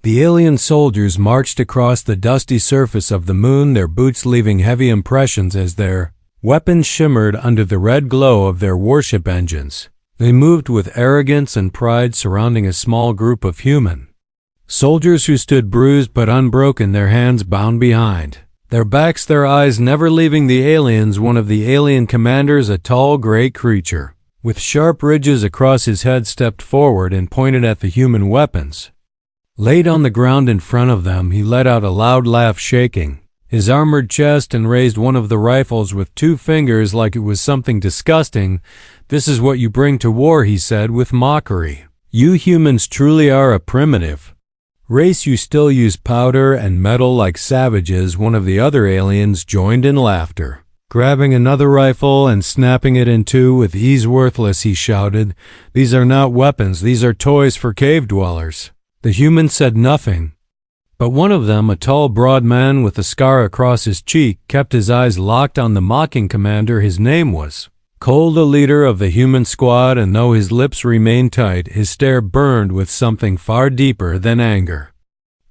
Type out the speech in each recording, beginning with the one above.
The alien soldiers marched across the dusty surface of the moon, their boots leaving heavy impressions as their weapons shimmered under the red glow of their warship engines. They moved with arrogance and pride, surrounding a small group of human soldiers who stood bruised but unbroken, their hands bound behind their backs, their eyes never leaving the aliens. One of the alien commanders, a tall gray creature with sharp ridges across his head, stepped forward and pointed at the human weapons laid on the ground in front of them. He let out a loud laugh, shaking his armored chest, and raised one of the rifles with 2 fingers like it was something disgusting. "This is what you bring to war," he said with mockery. "You humans truly are a primitive race. You still use powder and metal like savages." One of the other aliens joined in laughter. Grabbing another rifle and snapping it in 2 with ease. "Worthless," he shouted. "These are not weapons, these are toys for cave dwellers." The humans said nothing, but one of them, a tall, broad man with a scar across his cheek, kept his eyes locked on the mocking commander. His name was Cole, the leader of the human squad, and though his lips remained tight, his stare burned with something far deeper than anger.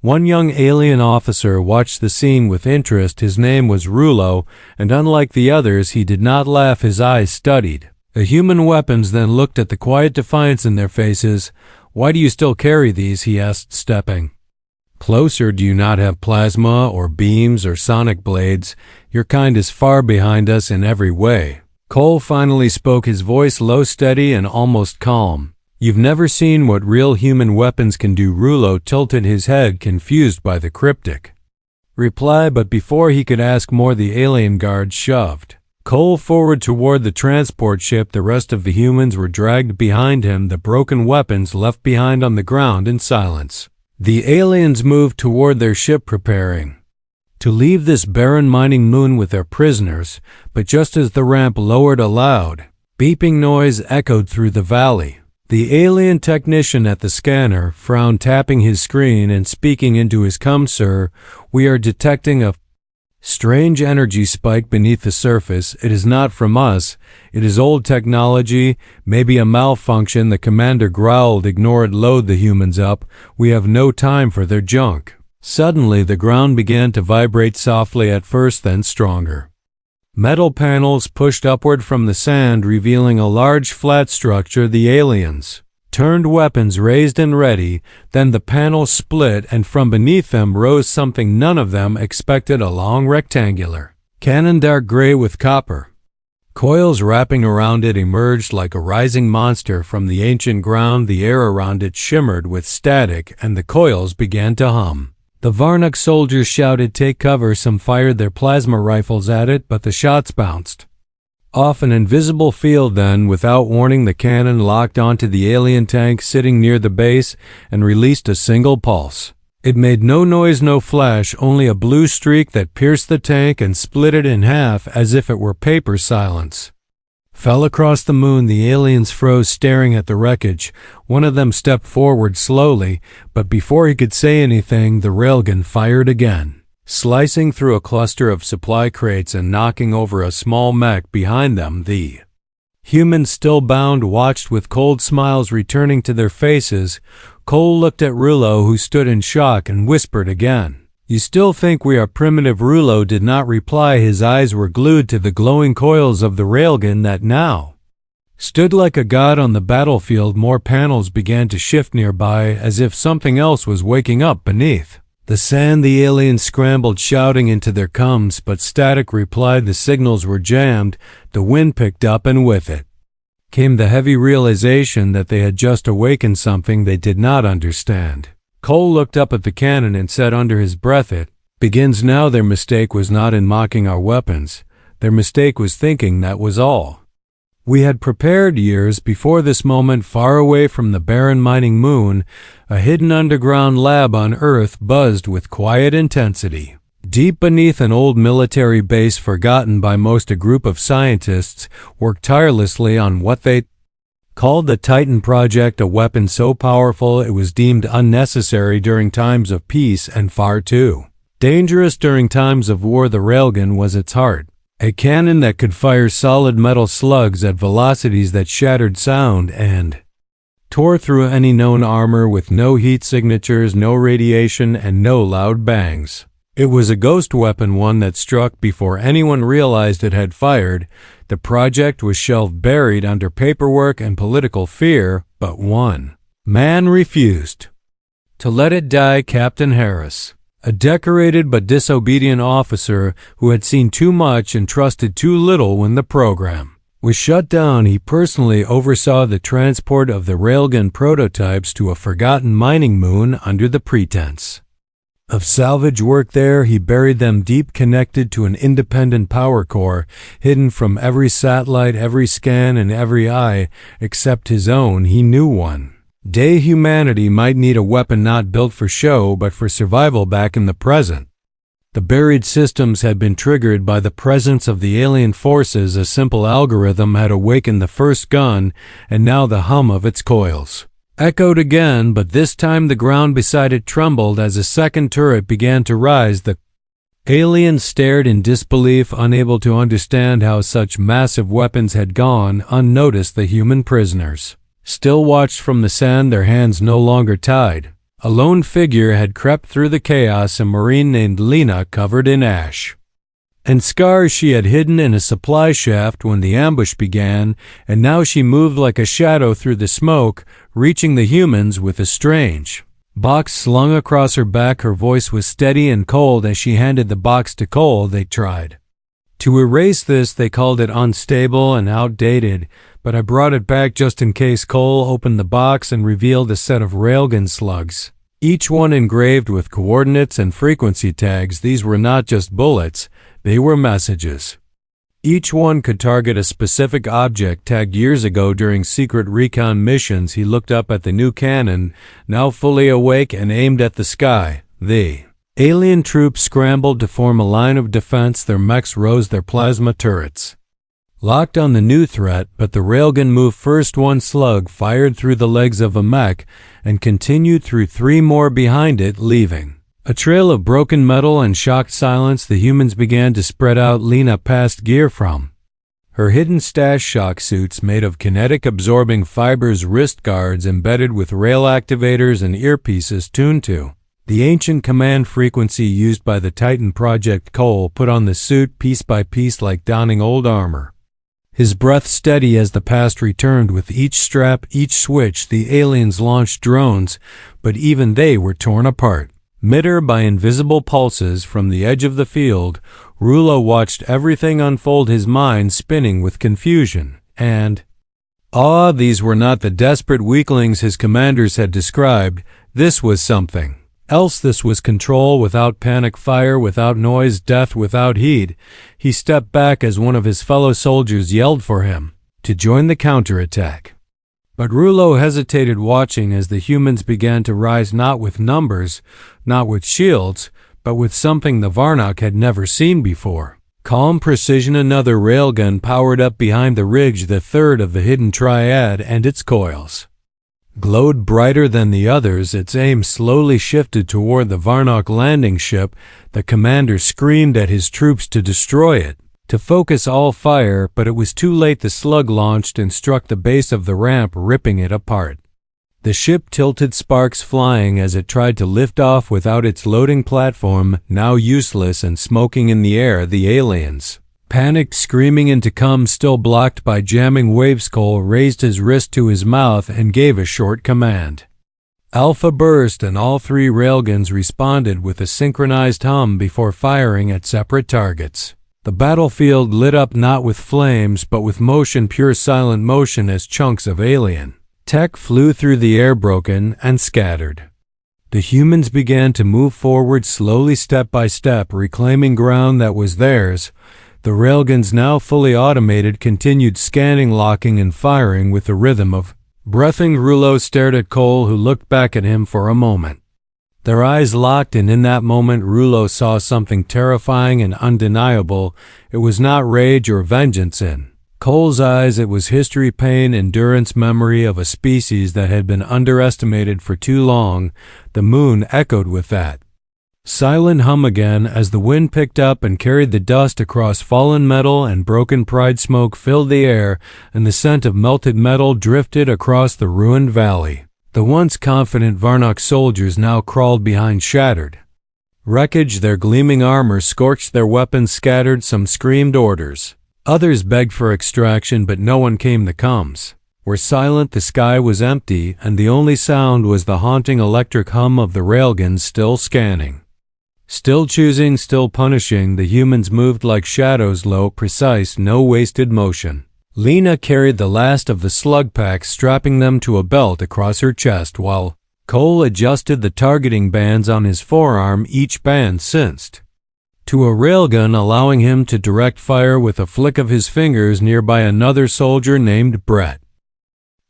One young alien officer watched the scene with interest. His name was Rulo, and unlike the others, he did not laugh. His eyes studied the human weapons, then looked at the quiet defiance in their faces. "Why do you still carry these?" he asked, stepping closer. "Do you not have plasma or beams or sonic blades? Your kind is far behind us in every way." Cole finally spoke, his voice low, steady, and almost calm. "You've never seen what real human weapons can do." Rulo tilted his head, confused by the cryptic reply, but before he could ask more, the alien guard shoved Cole forward toward the transport ship. The rest of the humans were dragged behind him, the broken weapons left behind on the ground in silence. The aliens moved toward their ship, preparing to leave this barren mining moon with their prisoners, but just as the ramp lowered, a loud, beeping noise echoed through the valley. The alien technician at the scanner frowned, tapping his screen and speaking into his "Come, sir, we are detecting a strange energy spike beneath the surface. It is not from us. It is old technology, maybe a malfunction." The commander growled. "Ignore it, load the humans up. We have no time for their junk." Suddenly, the ground began to vibrate softly at first, then stronger. Metal panels pushed upward from the sand, revealing a large flat structure. The aliens turned, weapons raised and ready. Then the panels split, and from beneath them rose something none of them expected, a long rectangular cannon, dark gray with copper coils wrapping around it, emerged like a rising monster from the ancient ground. The air around it shimmered with static, and the coils began to hum. The Varnuk soldiers shouted, "Take cover!" Some fired their plasma rifles at it, but the shots bounced off an invisible field. Then, without warning, the cannon locked onto the alien tank sitting near the base and released a single pulse. It made no noise, no flash, only a blue streak that pierced the tank and split it in half as if it were paper. Silence fell across the moon. The aliens froze, staring at the wreckage. One of them stepped forward slowly, but before he could say anything, the railgun fired again, slicing through a cluster of supply crates and knocking over a small mech behind them. The humans, still bound, watched with cold smiles returning to their faces. Cole looked at Rulo, who stood in shock, and whispered again, "You still think we are primitive?" Rulo did not reply. His eyes were glued to the glowing coils of the railgun that now stood like a god on the battlefield. More panels began to shift nearby, as if something else was waking up beneath the sand. The aliens scrambled, shouting into their coms, but static replied. The signals were jammed. The wind picked up, and with it came the heavy realization that they had just awakened something they did not understand. Cole looked up at the cannon and said under his breath, "It begins now." Their mistake was not in mocking our weapons. Their mistake was thinking that was all. We had prepared years before this moment. Far away from the barren mining moon, a hidden underground lab on Earth buzzed with quiet intensity. Deep beneath an old military base, forgotten by most, a group of scientists worked tirelessly on what they called the Titan Project, a weapon so powerful it was deemed unnecessary during times of peace and far too dangerous during times of war. The railgun was its heart, a cannon that could fire solid metal slugs at velocities that shattered sound and tore through any known armor with no heat signatures, no radiation, and no loud bangs. It was a ghost weapon, one that struck before anyone realized it had fired. The project was shelved, buried under paperwork and political fear, but one man refused to let it die. Captain Harris, a decorated but disobedient officer who had seen too much and trusted too little when the program was shut down. He personally oversaw the transport of the railgun prototypes to a forgotten mining moon under the pretense of salvage work. There he buried them deep, connected to an independent power core, hidden from every satellite, every scan, and every eye except his own. He knew one day humanity might need a weapon not built for show but for survival back in the present. The buried systems had been triggered by the presence of the alien forces. A simple algorithm had awakened the first gun, and now the hum of its coils echoed again, but this time the ground beside it trembled as a second turret began to rise. The aliens stared in disbelief, unable to understand how such massive weapons had gone unnoticed. The human prisoners still watched from the sand, their hands no longer tied. A lone figure had crept through the chaos, a Marine named Lena, covered in ash and scars. She had hidden in a supply shaft when the ambush began, and now she moved like a shadow through the smoke, reaching the humans with a strange box slung across her back. Her voice was steady and cold as she handed the box to Cole. They tried to erase this. They called it unstable and outdated, but I brought it back just in case. Cole opened the box and revealed a set of railgun slugs, each one engraved with coordinates and frequency tags. These were not just bullets, they were messages. Each one could target a specific object tagged years ago during secret recon missions. He looked up at the new cannon, now fully awake, and aimed at the sky. The alien troops scrambled to form a line of defense. Their mechs rose, their plasma turrets locked on the new threat, but the railgun moved first. One slug fired through the legs of a mech and continued through three more behind it, leaving a trail of broken metal and shocked silence. The humans began to spread out. Lena passed gear from her hidden stash: shock suits made of kinetic absorbing fibers, wrist guards embedded with rail activators, and earpieces tuned to the ancient command frequency used by the Titan project. Cole put on the suit piece by piece like donning old armor, his breath steady as the past returned. With each strap, each switch, the aliens launched drones, but even they were torn apart mid-air by invisible pulses from the edge of the field. Rulo watched everything unfold, his mind spinning with confusion and awe. These were not the desperate weaklings his commanders had described. This was something else. This was control without panic, fire without noise, death without heat. He stepped back as one of his fellow soldiers yelled for him to join the counterattack. But Rulo hesitated, watching as the humans began to rise, not with numbers, not with shields, but with something the Varnock had never seen before. Calm precision. Another railgun powered up behind the ridge, the third of the hidden triad, and its coils glowed brighter than the others. Its aim slowly shifted toward the Varnock landing ship. The commander screamed at his troops to destroy it, to focus all fire, but it was too late. The slug launched and struck the base of the ramp, ripping it apart. The ship tilted, sparks flying as it tried to lift off without its loading platform, now useless and smoking in the air. The aliens panicked, screaming into come, still blocked by jamming waves. Cole raised his wrist to his mouth and gave a short command. Alpha burst, and all three railguns responded with a synchronized hum before firing at separate targets. The battlefield lit up, not with flames, but with motion, pure silent motion, as chunks of alien tech flew through the air, broken and scattered. The humans began to move forward slowly, step by step, reclaiming ground that was theirs. The railguns, now fully automated, continued scanning, locking, and firing with the rhythm of breathing. Rulo stared at Cole, who looked back at him for a moment. Their eyes locked, and in that moment Rulo saw something terrifying and undeniable. It was not rage or vengeance in Cole's eyes. It was history, pain, endurance, memory of a species that had been underestimated for too long. The moon echoed with that Silent hum again as the wind picked up and carried the dust across fallen metal, and broken pride smoke filled the air, and the scent of melted metal drifted across the ruined valley. The once confident Varnock soldiers now crawled behind shattered wreckage, their gleaming armor scorched, their weapons scattered. Some screamed orders. Others begged for extraction, but no one came. The comms were silent, the sky was empty, and the only sound was the haunting electric hum of the railguns still scanning. Still choosing, still punishing. The humans moved like shadows, low, precise, no wasted motion. Lena carried the last of the slug packs, strapping them to a belt across her chest, while Cole adjusted the targeting bands on his forearm, each band synced to a railgun, allowing him to direct fire with a flick of his fingers. Nearby, another soldier named Brett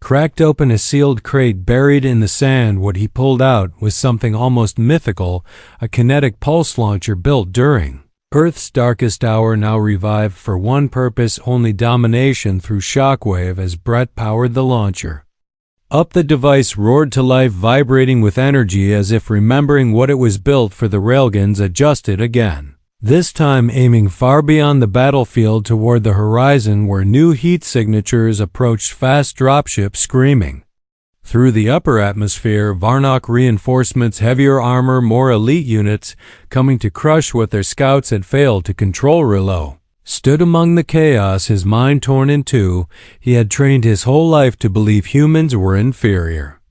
cracked open a sealed crate buried in the sand. What he pulled out was something almost mythical, a kinetic pulse launcher built during Earth's darkest hour, now revived for one purpose only: domination through shockwave. As Brett powered the launcher up, the device roared to life, vibrating with energy as if remembering what it was built for. The railguns adjusted again, this time aiming far beyond the battlefield toward the horizon where new heat signatures approached. Fast dropships screaming through the upper atmosphere, Varnock reinforcements, heavier armor, more elite units coming to crush what their scouts had failed to control. Rouleau stood among the chaos, his mind torn in two. He had trained his whole life to believe humans were inferior,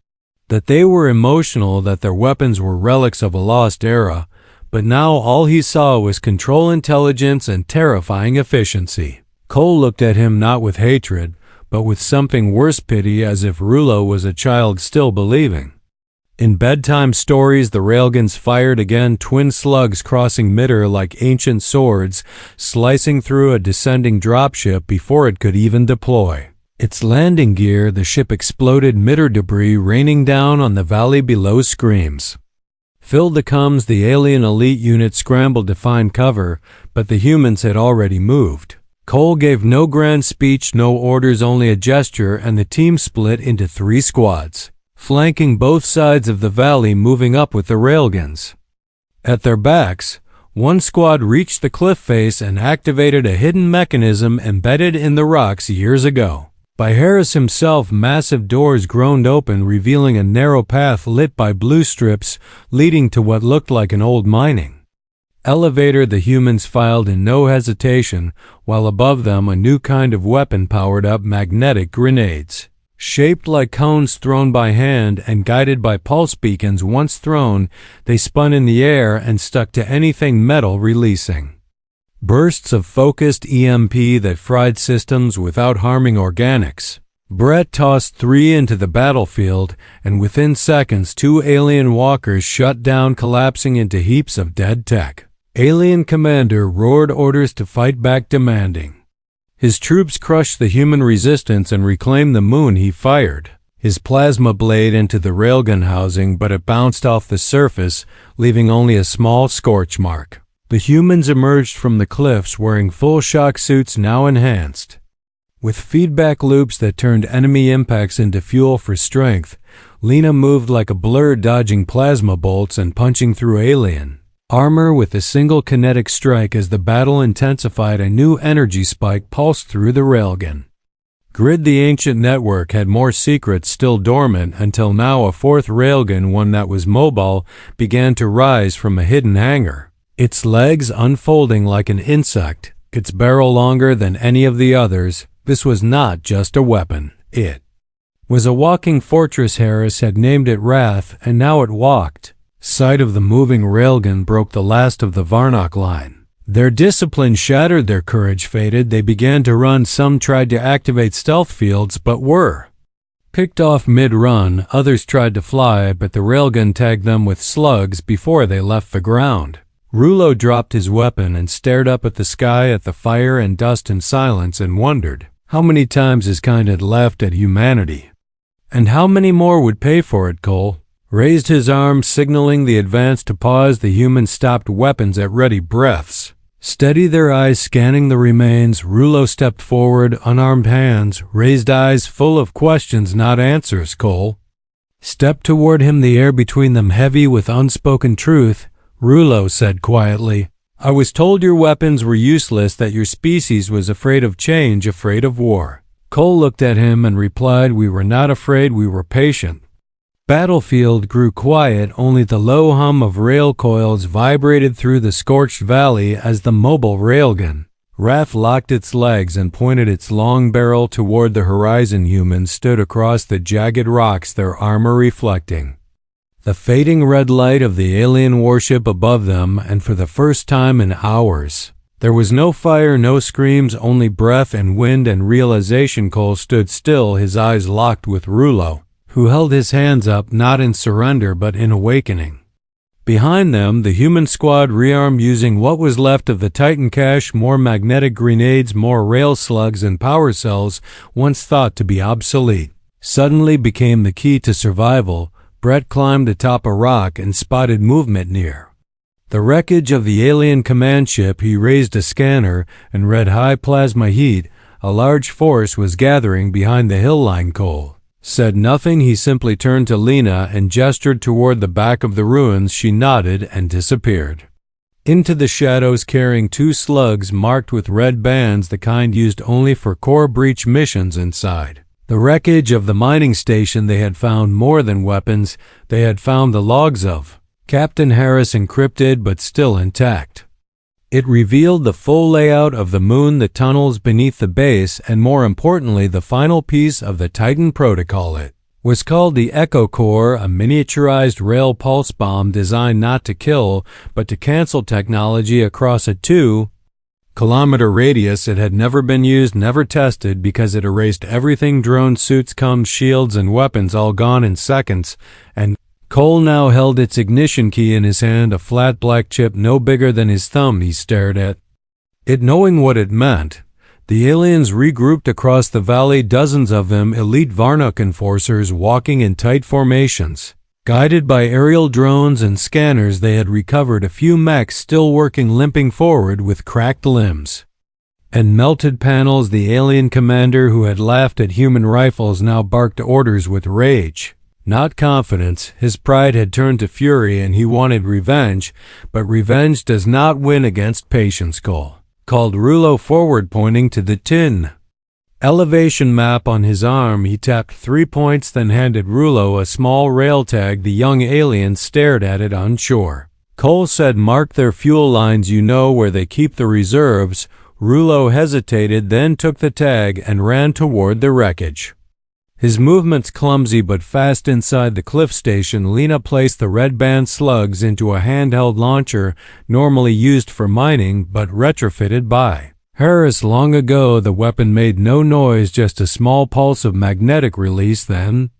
that they were emotional, that their weapons were relics of a lost era. But now all he saw was control, intelligence, and terrifying efficiency. Cole looked at him not with hatred, but with something worse, pity, as if Rouleau was a child still believing in bedtime stories. The railguns fired again, twin slugs crossing midair like ancient swords, slicing through a descending dropship before it could even deploy its landing gear. The ship exploded, midair debris raining down on the valley below. Screams filled the comms. The alien elite unit scrambled to find cover, but the humans had already moved. Cole gave no grand speech, no orders, only a gesture, and the team split into 3 squads, flanking both sides of the valley, moving up with the railguns at their backs. One squad reached the cliff face and activated a hidden mechanism embedded in the rocks years ago by Harris himself. Massive doors groaned open, revealing a narrow path lit by blue strips leading to what looked like an old mining elevator. The humans filed in no hesitation, while above them a new kind of weapon powered up, magnetic grenades, shaped like cones thrown by hand and guided by pulse beacons. Once thrown, they spun in the air and stuck to anything metal, releasing bursts of focused EMP that fried systems without harming organics. Brett tossed 3 into the battlefield, and within seconds 2 alien walkers shut down, collapsing into heaps of dead tech. Alien commander roared orders to fight back, demanding his troops crush the human resistance and reclaim the moon. He fired his plasma blade into the railgun housing, but it bounced off the surface, leaving only a small scorch mark. The humans emerged from the cliffs wearing full shock suits, now enhanced with feedback loops that turned enemy impacts into fuel for strength. Lena moved like a blur, dodging plasma bolts and punching through alien armor with a single kinetic strike. As the battle intensified, a new energy spike pulsed through the railgun grid. The ancient network had more secrets still dormant, until now a 4th railgun, one that was mobile, began to rise from a hidden hangar, its legs unfolding like an insect, its barrel longer than any of the others. This was not just a weapon, it was a walking fortress. Harris had named it Wrath, and now it walked. Sight of the moving railgun broke the last of the Varnock line. Their discipline shattered, their courage faded. They began to run. Some tried to activate stealth fields, but were picked off mid-run. Others tried to fly, but the railgun tagged them with slugs before they left the ground. Rouleau dropped his weapon and stared up at the sky, at the fire and dust in silence, and wondered how many times his kind had laughed at humanity, and how many more would pay for it. Cole raised his arm, signaling the advance to pause. The humans stopped, weapons at ready, breaths steady, their eyes scanning the remains. Rouleau stepped forward, unarmed hands, raised eyes full of questions, not answers. Cole stepped toward him, the air between them heavy with unspoken truth. Rouleau said quietly. "I was told your weapons were useless, that your species was afraid of change, afraid of war." Cole looked at him and replied, "We were not afraid, we were patient." Battlefield grew quiet, only the low hum of rail coils vibrated through the scorched valley as the mobile railgun, Wrath, locked its legs and pointed its long barrel toward the horizon. Humans stood across the jagged rocks, their armor reflecting the fading red light of the alien warship above them, and for the first time in hours, there was no fire, no screams, only breath and wind and realization. Cole stood still, his eyes locked with Rouleau, who held his hands up, not in surrender but in awakening. Behind them, the human squad, rearmed, using what was left of the Titan cache, more magnetic grenades, more rail slugs and power cells once thought to be obsolete, suddenly became the key to survival. Brett climbed atop a rock and spotted movement near the wreckage of the alien command ship. He raised a scanner and read high plasma heat. A large force was gathering behind the hill line. Cole said nothing. He simply turned to Lena and gestured toward the back of the ruins. She nodded and disappeared into the shadows, carrying two slugs marked with red bands, the kind used only for core breach missions. Inside the wreckage of the mining station, they had found more than weapons. They had found the logs of Captain Harris, encrypted but still intact. It revealed the full layout of the moon, the tunnels beneath the base, and more importantly, the final piece of the Titan protocol. It was called the Echo Core, a miniaturized rail pulse bomb designed not to kill, but to cancel technology across a 2-kilometer radius. It had never been used, never tested, because it erased everything: drone suits, comms, shields, and weapons, all gone in seconds. And Cole now held its ignition key in his hand, a flat black chip no bigger than his thumb. He stared at it, knowing what it meant. The aliens regrouped across the valley, dozens of them, elite Varnock enforcers walking in tight formations. Guided by aerial drones and scanners, they had recovered a few mechs still working, limping forward with cracked limbs and melted panels. The alien commander, who had laughed at human rifles, now barked orders with rage, not confidence. His pride had turned to fury, and he wanted revenge, but revenge does not win against patience. Cole called Rouleau forward, pointing to the tin elevation map on his arm. He tapped 3 points, then handed Rouleau a small rail tag. The young alien stared at it, unsure. Cole said, "Mark their fuel lines, you know where they keep the reserves." Rouleau hesitated, then took the tag and ran toward the wreckage, his movements clumsy but fast. Inside the cliff station, Lena placed the red band slugs into a handheld launcher normally used for mining but retrofitted by Harris long ago. The weapon made no noise, just a small pulse of magnetic release. Then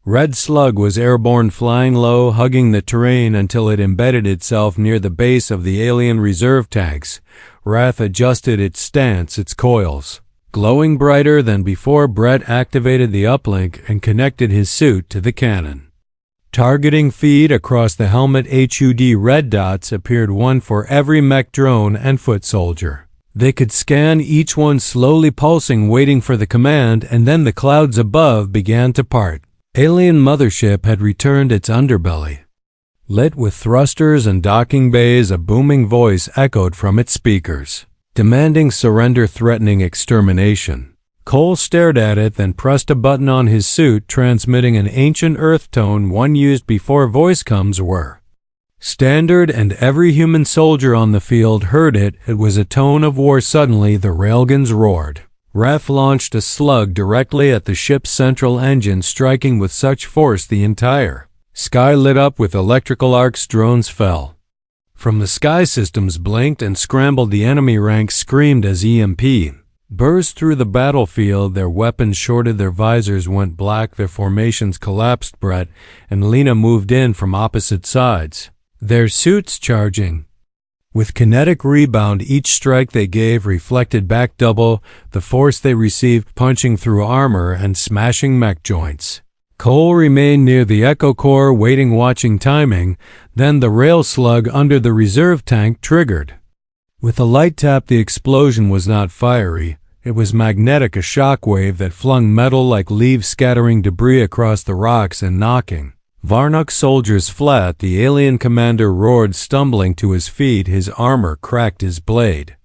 red slug was airborne, flying low, hugging the terrain until it embedded itself near the base of the alien reserve tanks. Wrath adjusted its stance, its coils glowing brighter than before. Brett activated the uplink and connected his suit to the cannon. Targeting feed across the helmet. HUD red dots appeared, one for every mech, drone, and foot soldier. They could scan each one, slowly pulsing, waiting for the command, and then the clouds above began to part. Alien mothership had returned, its underbelly lit with thrusters and docking bays. A booming voice echoed from its speakers, demanding surrender, threatening extermination. Cole stared at it, then pressed a button on his suit, transmitting an ancient earth tone, one used before voice comms were standard, and every human soldier on the field heard it. It was a tone of war. Suddenly, the railguns roared. Wrath launched a slug directly at the ship's central engine, striking with such force the entire sky lit up with electrical arcs. Drones fell from the sky systems, blinked and scrambled. The enemy ranks screamed as EMP burst through the battlefield. Their weapons shorted, their visors went black, their formations collapsed. Brett and Lena moved in from opposite sides, their suits charging with kinetic rebound. Each strike they gave reflected back double the force they received, punching through armor and smashing mech joints. Cole remained near the Echo Core, waiting, watching, timing. Then the rail slug under the reserve tank triggered. With a light tap, the explosion was not fiery. It was magnetic, a shock wave that flung metal like leaves, scattering debris across the rocks and knocking Varnak's soldiers fled. The alien commander roared, stumbling to his feet, his armor cracked, his blade.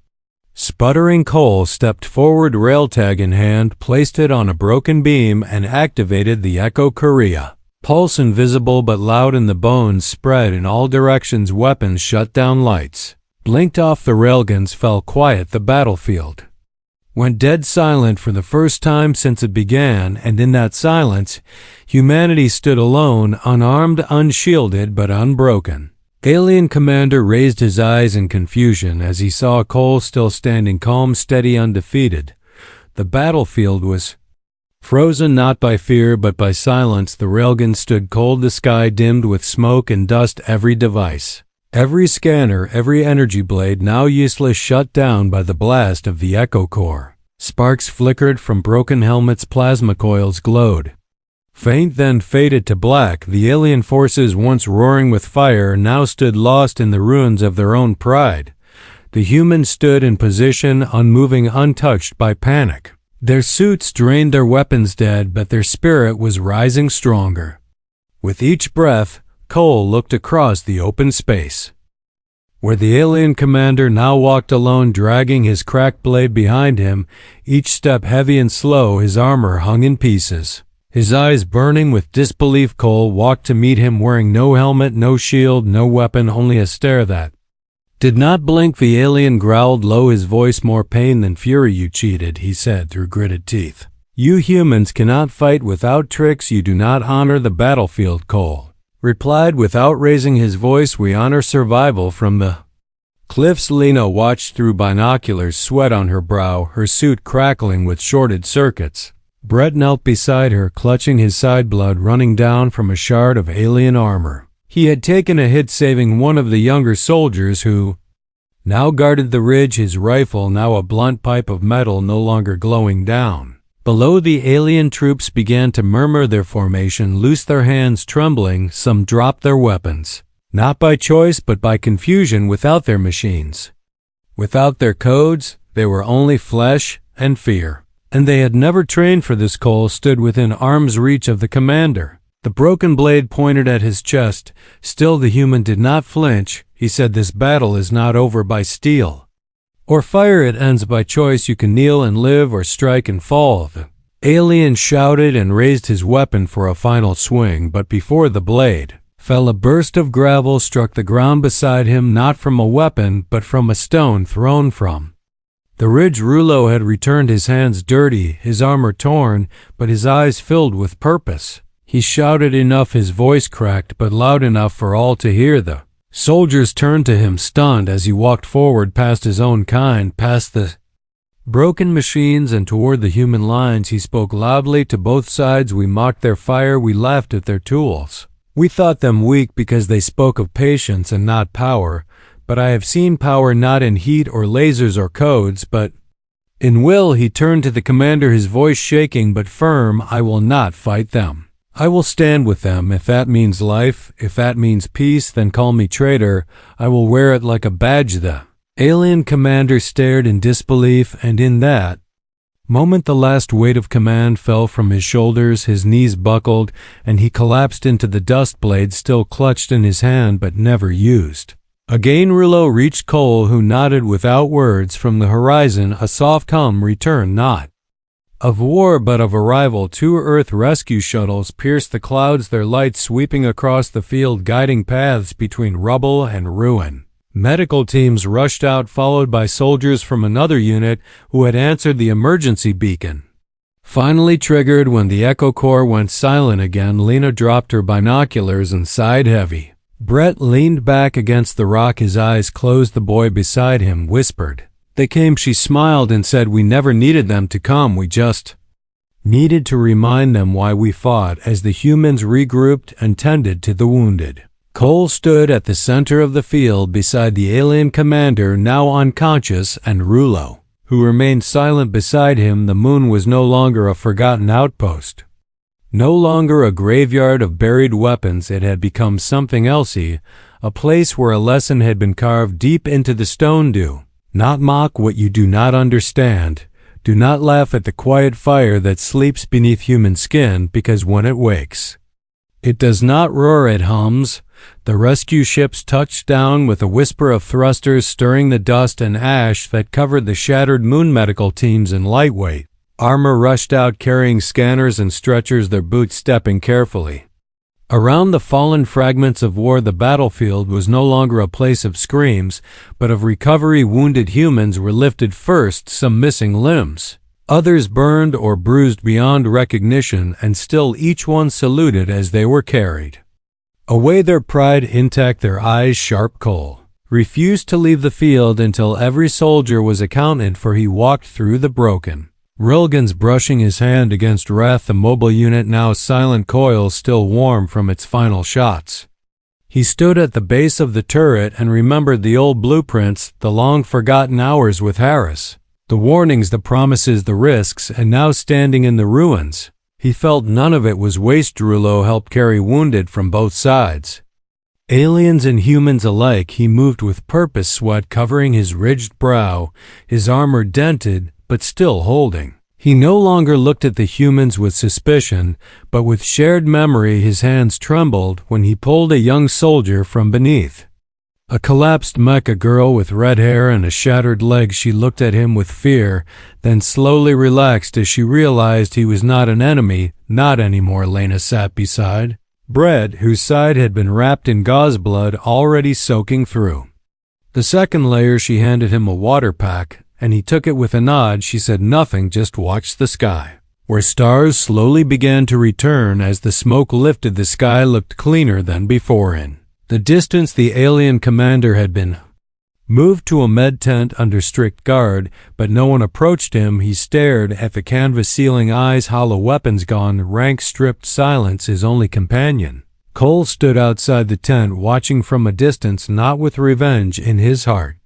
Sputtering, Cole stepped forward, railtag in hand, placed it on a broken beam, and activated the Echo Korea. Pulse invisible but loud, and the bones spread in all directions. Weapons shut down, lights blinked off, the railguns fell quiet. The battlefield went dead silent for the first time since it began, and in that silence, humanity stood alone, unarmed, unshielded, but unbroken. Alien commander raised his eyes in confusion as he saw Cole still standing calm, steady, undefeated. The battlefield was frozen not by fear but by silence. The railgun stood cold, the sky dimmed with smoke and dust. Every device, every scanner, every energy blade now useless, shut down by the blast of the Echo Core. Sparks flickered from broken helmets, plasma coils glowed. Faint, then faded to black. The alien forces, once roaring with fire, now stood lost in the ruins of their own pride. The humans stood in position, unmoving, untouched by panic. Their suits drained, their weapons dead, but their spirit was rising stronger. With each breath, Cole looked across the open space, where the alien commander now walked alone, dragging his cracked blade behind him, each step heavy and slow. His armor hung in pieces. His eyes burning with disbelief, Cole walked to meet him, wearing no helmet, no shield, no weapon, only a stare that did not blink. The alien growled low, his voice more pain than fury. "You cheated," he said through gritted teeth. "You humans cannot fight without tricks. You do not honor the battlefield," Cole replied without raising his voice. "We honor survival." From the cliffs, Lena watched through binoculars, sweat on her brow, her suit crackling with shorted circuits. Brett knelt beside her, clutching his side, blood running down from a shard of alien armor. He had taken a hit, saving one of the younger soldiers who now guarded the ridge, his rifle now a blunt pipe of metal no longer glowing down. Below, the alien troops began to murmur their formation, loose, their hands trembling. Some dropped their weapons, not by choice but by confusion. Without their machines, without their codes, they were only flesh and fear. And they had never trained for this. Cole stood within arm's reach of the commander. The broken blade pointed at his chest. Still the human did not flinch. He said, "This battle is not over by steel or fire, it ends by choice. You can kneel and live or strike and fall." The alien shouted and raised his weapon for a final swing, but before the blade fell, a burst of gravel struck the ground beside him, not from a weapon but from a stone thrown from the ridge. Rouleau had returned, his hands dirty, his armor torn, but his eyes filled with purpose. He shouted enough, his voice cracked, but loud enough for all to hear. The soldiers turned to him, stunned, as he walked forward past his own kind, past the broken machines and toward the human lines. He spoke loudly to both sides. "We mocked their fire, we laughed at their tools. We thought them weak because they spoke of patience and not power. But I have seen power not in heat or lasers or codes, but in will." He turned to the commander, his voice shaking but firm. "I will not fight them. I will stand with them. If that means life, if that means peace, then call me traitor. I will wear it like a badge." The alien commander stared in disbelief, and in that moment the last weight of command fell from his shoulders. His knees buckled, and he collapsed into the dust, blade still clutched in his hand but never used. Again Rouleau reached Cole, who nodded without words. From the horizon a soft hum returned, not of war but of arrival. 2 Earth rescue shuttles pierced the clouds, their lights sweeping across the field, guiding paths between rubble and ruin. Medical teams rushed out, followed by soldiers from another unit who had answered the emergency beacon. Finally triggered when the Echo Core went silent again, Lena dropped her binoculars and sighed heavy. Brett leaned back against the rock, his eyes closed. The boy beside him whispered, "They came." She smiled and said, "We never needed them to come. We just needed to remind them why we fought." As the humans regrouped and tended to the wounded, Cole stood at the center of the field beside the alien commander, now unconscious, and Rouleau, who remained silent beside him. The moon was no longer a forgotten outpost, no longer a graveyard of buried weapons. It had become something else, a place where a lesson had been carved deep into the stone. Do not mock what you do not understand. Do not laugh at the quiet fire that sleeps beneath human skin, because when it wakes, It does not roar, it hums. The rescue ships touched down with a whisper of thrusters stirring the dust and ash that covered the shattered moon medical teams in lightweight. Armor rushed out carrying scanners and stretchers, their boots stepping carefully. Around the fallen fragments of war, the battlefield was no longer a place of screams, but of recovery. Wounded humans were lifted first, some missing limbs. Others burned or bruised beyond recognition, and still each one saluted as they were carried away, their pride intact, their eyes sharp. Cole refused to leave the field until every soldier was accounted for. He walked through the broken railguns, brushing his hand against wrath, the mobile unit now silent, coils still warm from its final shots. He stood at the base of the turret and remembered the old blueprints, the long-forgotten hours with Harris, the warnings, the promises, the risks, and now standing in the ruins, he felt none of it was waste. Rouleau helped carry wounded from both sides. Aliens and humans alike, he moved with purpose, sweat covering his ridged brow, his armor dented, but still holding. He no longer looked at the humans with suspicion, but with shared memory. His hands trembled when he pulled a young soldier from beneath a collapsed mech, a girl with red hair and a shattered leg. She looked at him with fear, then slowly relaxed as she realized he was not an enemy, not anymore. Lena sat beside Brett, whose side had been wrapped in gauze, blood already soaking through the second layer. She handed him a water pack, and he took it with a nod. She said nothing, just watched the sky, where stars slowly began to return as the smoke lifted. The sky looked cleaner than before. In the distance, the alien commander had been moved to a med tent under strict guard, but no one approached him. He stared at the canvas ceiling, eyes hollow, weapons gone, rank stripped, silence his only companion. Cole stood outside the tent, watching from a distance, not with revenge in his heart,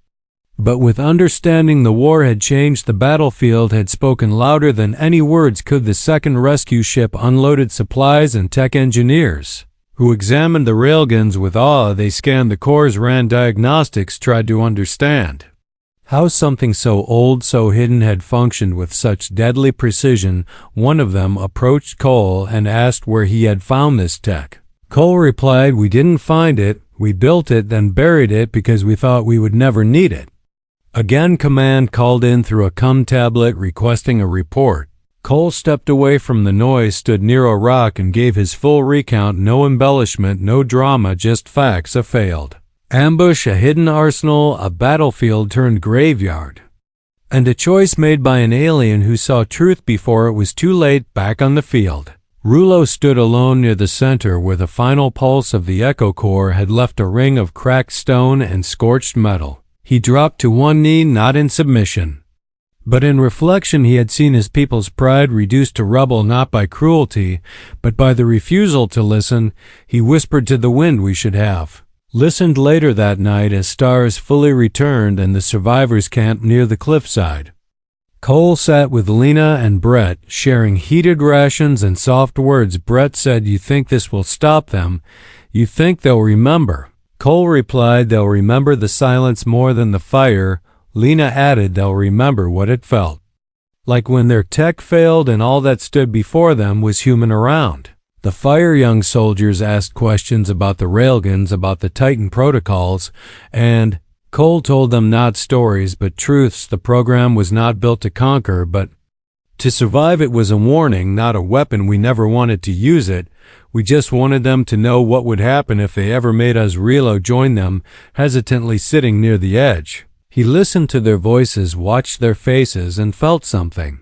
but with understanding. The war had changed. The battlefield had spoken louder than any words could. The second rescue ship unloaded supplies, and tech engineers who examined the railguns with awe. They scanned the cores, ran diagnostics, tried to understand how something so old, so hidden, had functioned with such deadly precision. One of them approached Cole and asked where he had found this tech. Cole replied, "We didn't find it. We built it, then buried it because we thought we would never need it." Again, command called in through a CUM tablet requesting a report. Cole stepped away from the noise, stood near a rock, and gave his full recount. No embellishment, no drama, just facts. A failed ambush, a hidden arsenal, a battlefield turned graveyard, and a choice made by an alien who saw truth before it was too late. Back on the field, Rouleau stood alone near the center, where the final pulse of the echo core had left a ring of cracked stone and scorched metal. He dropped to one knee, not in submission, but in reflection. He had seen his people's pride reduced to rubble, not by cruelty, but by the refusal to listen. He whispered to the wind, "We should have listened." Later that night, as stars fully returned and the survivors camped near the cliffside, Cole sat with Lena and Brett, sharing heated rations and soft words. Brett said, "You think this will stop them? You think they'll remember?" Cole replied, "They'll remember the silence more than the fire." Lena added, "They'll remember what it felt like when their tech failed and all that stood before them was human around the fire." Young soldiers asked questions about the railguns, about the Titan protocols, and Cole told them not stories but truths. The program was not built to conquer, but to survive. It was a warning, not a weapon. We never wanted to use it. We just wanted them to know what would happen if they ever made us. Rouleau joined them, hesitantly sitting near the edge. He listened to their voices, watched their faces, and felt something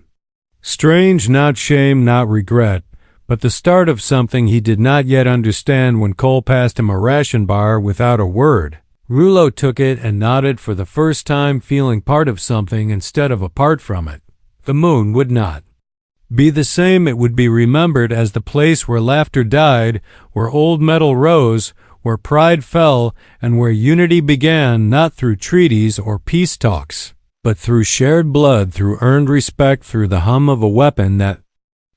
strange, not shame, not regret, but the start of something he did not yet understand. When Cole passed him a ration bar without a word, Rouleau took it and nodded, for the first time feeling part of something instead of apart from it. The moon would not be the same. It would be remembered as the place where laughter died, where old metal rose, where pride fell, and where unity began, not through treaties or peace talks, but through shared blood, through earned respect, through the hum of a weapon that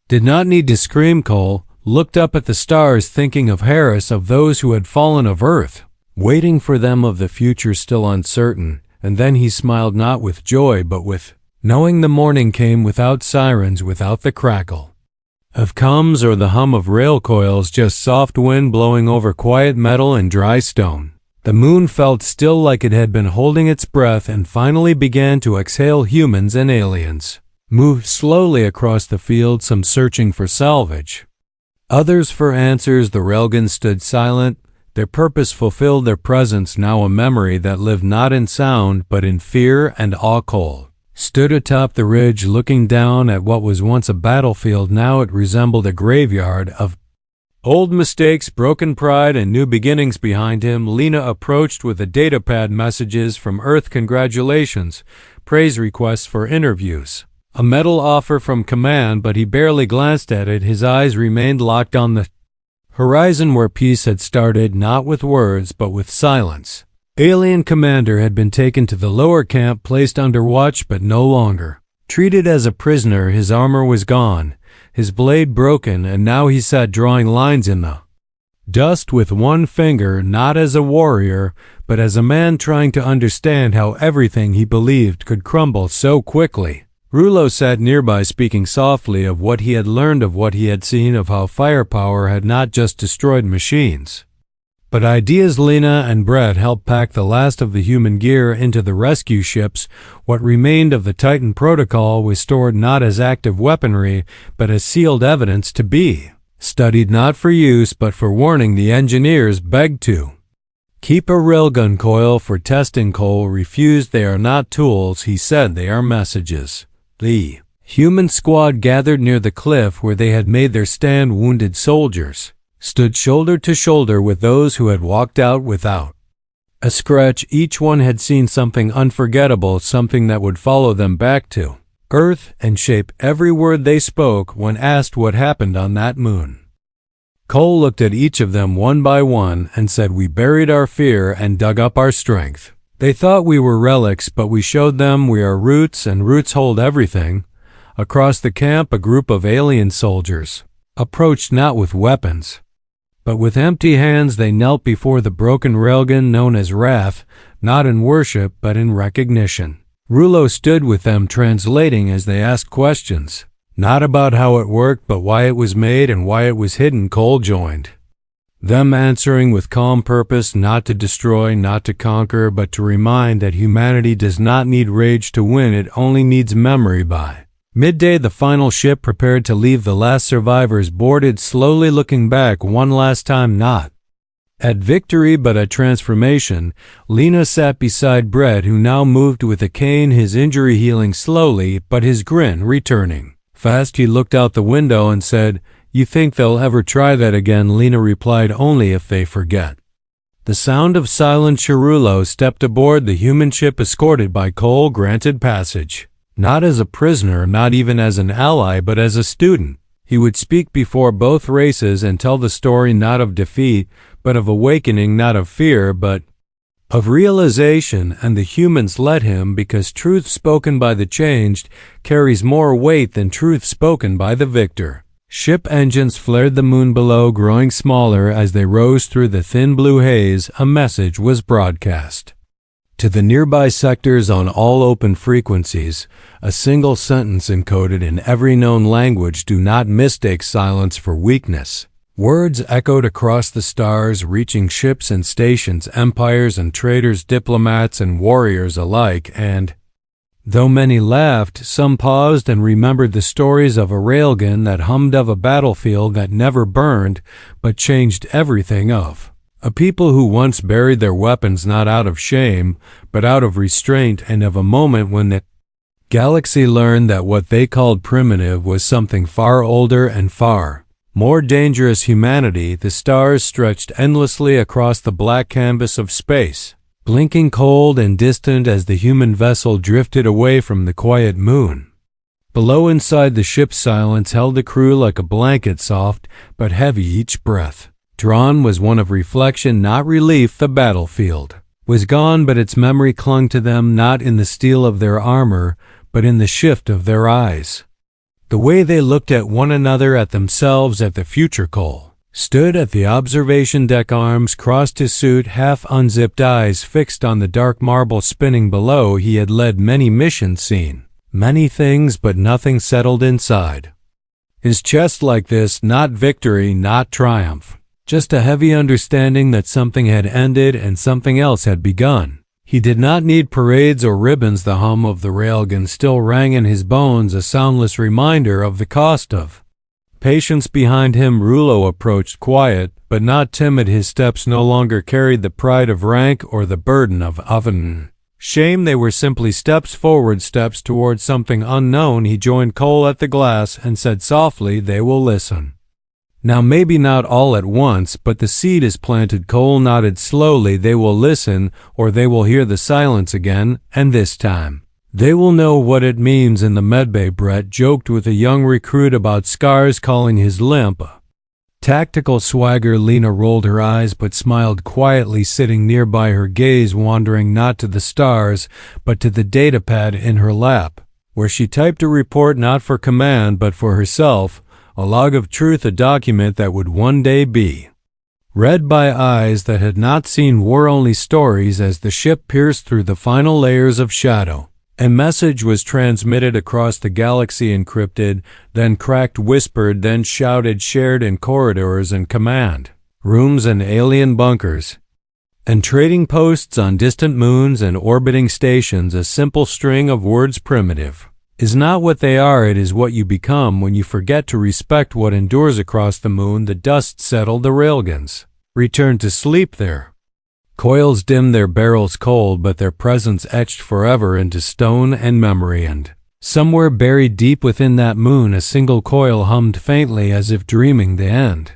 did not need to scream. Cole looked up at the stars, thinking of Harris, of those who had fallen, of Earth, waiting for them, of the future still uncertain. And then he smiled, not with joy, but with knowing. The morning came without sirens, without the crackle of hums or the hum of rail coils, just soft wind blowing over quiet metal and dry stone. The moon felt still, like it had been holding its breath, and finally began to exhale. Humans and aliens moved slowly across the field, some searching for salvage, others for answers. The railgun stood silent, their purpose fulfilled, their presence now a memory that lived not in sound but in fear and awe. Cole stood atop the ridge, looking down at what was once a battlefield. Now it resembled a graveyard of old mistakes, broken pride, and new beginnings. Behind him, Lena approached with a datapad. Messages from Earth, congratulations, praise requests for interviews, a medal offer from command, but he barely glanced at it. His eyes remained locked on the horizon where peace had started, not with words but with silence. Alien commander had been taken to the lower camp, placed under watch, but no longer treated as a prisoner. His armor was gone, his blade broken, and now he sat drawing lines in the dust with one finger, not as a warrior, but as a man trying to understand how everything he believed could crumble so quickly. Rouleau sat nearby, speaking softly of what he had learned, of what he had seen, of how firepower had not just destroyed machines, but ideas. Lena and Brett helped pack the last of the human gear into the rescue ships. What remained of the Titan protocol was stored not as active weaponry, but as sealed evidence to be studied, not for use, but for warning. The engineers begged to keep a railgun coil for testing. Cole refused. They are not tools, he said, they are messages. The human squad gathered near the cliff where they had made their stand. Wounded soldiers stood shoulder to shoulder with those who had walked out without a scratch. Each one had seen something unforgettable, something that would follow them back to Earth and shape every word they spoke. When asked what happened on that moon, Cole looked at each of them one by one and said, "We buried our fear and dug up our strength. They thought we were relics, but we showed them we are roots, and roots hold everything." Across the camp, a group of alien soldiers approached, not with weapons, but with empty hands. They knelt before the broken railgun known as Wrath, not in worship, but in recognition. Rouleau stood with them, translating as they asked questions, not about how it worked, but why it was made and why it was hidden. Cole joined them, answering with calm purpose, not to destroy, not to conquer, but to remind that humanity does not need rage to win, it only needs memory. By midday, the final ship prepared to leave. The last survivors boarded, slowly looking back one last time, not at victory but at transformation. Lena sat beside Brett, who now moved with a cane, his injury healing slowly, but his grin returning fast. He looked out the window and said, "You think they'll ever try that again?" Lena replied, "Only if they forget." The sound of silence. Rouleau stepped aboard the human ship, escorted by Cole, granted passage, not as a prisoner, not even as an ally, but as a student. He would speak before both races and tell the story not of defeat, but of awakening, not of fear, but of realization. And the humans let him, because truth spoken by the changed carries more weight than truth spoken by the victor. Ship engines flared, the moon below growing smaller as they rose through the thin blue haze. A message was broadcast to the nearby sectors on all open frequencies, a single sentence encoded in every known language: "Do not mistake silence for weakness." Words echoed across the stars, reaching ships and stations, empires and traders, diplomats and warriors alike, and though many laughed, some paused and remembered the stories of a railgun that hummed, of a battlefield that never burned but changed everything, of a people who once buried their weapons not out of shame but out of restraint, and of a moment when the galaxy learned that what they called primitive was something far older and far more dangerous. Humanity. The stars stretched endlessly across the black canvas of space, blinking cold and distant as the human vessel drifted away from the quiet moon. Below, inside the ship, silence held the crew like a blanket, soft but heavy. Each breath drawn was one of reflection, not relief. The battlefield was gone, but its memory clung to them, not in the steel of their armor, but in the shift of their eyes, the way they looked at one another, at themselves, at the future. Cole stood at the observation deck, arms crossed, his suit half unzipped, eyes fixed on the dark marble spinning below. He had led many missions, seen many things, but nothing settled inside His chest like this, not victory, not triumph. Just a heavy understanding that something had ended and something else had begun. He did not need parades or ribbons. The hum of the railgun still rang in his bones, a soundless reminder of the cost of patience. Behind him, Rouleau approached, quiet, but not timid. His steps no longer carried the pride of rank or the burden of shame. They were simply steps forward, steps towards something unknown. He joined Cole at the glass and said softly, "They will listen. Now maybe not all at once, but the seed is planted." Cole nodded slowly. "They will listen, or they will hear the silence again, and this time they will know what it means." In the medbay, Brett joked with a young recruit about scars, calling his limp a tactical swagger. Lena rolled her eyes but smiled quietly, sitting nearby, her gaze wandering not to the stars, but to the datapad in her lap, where she typed a report not for command but for herself. A log of truth, a document that would one day be read by eyes that had not seen war, only stories. As the ship pierced through the final layers of shadow, a message was transmitted across the galaxy, encrypted, then cracked, whispered, then shouted, shared in corridors and command rooms and alien bunkers and trading posts on distant moons and orbiting stations. A simple string of words: primitive is not what they are, it is what you become when you forget to respect what endures. Across the moon, the dust settled. The railguns returned to sleep. Their coils dimmed, their barrels cold, but their presence etched forever into stone and memory. And somewhere buried deep within that moon, a single coil hummed faintly, as if dreaming the end.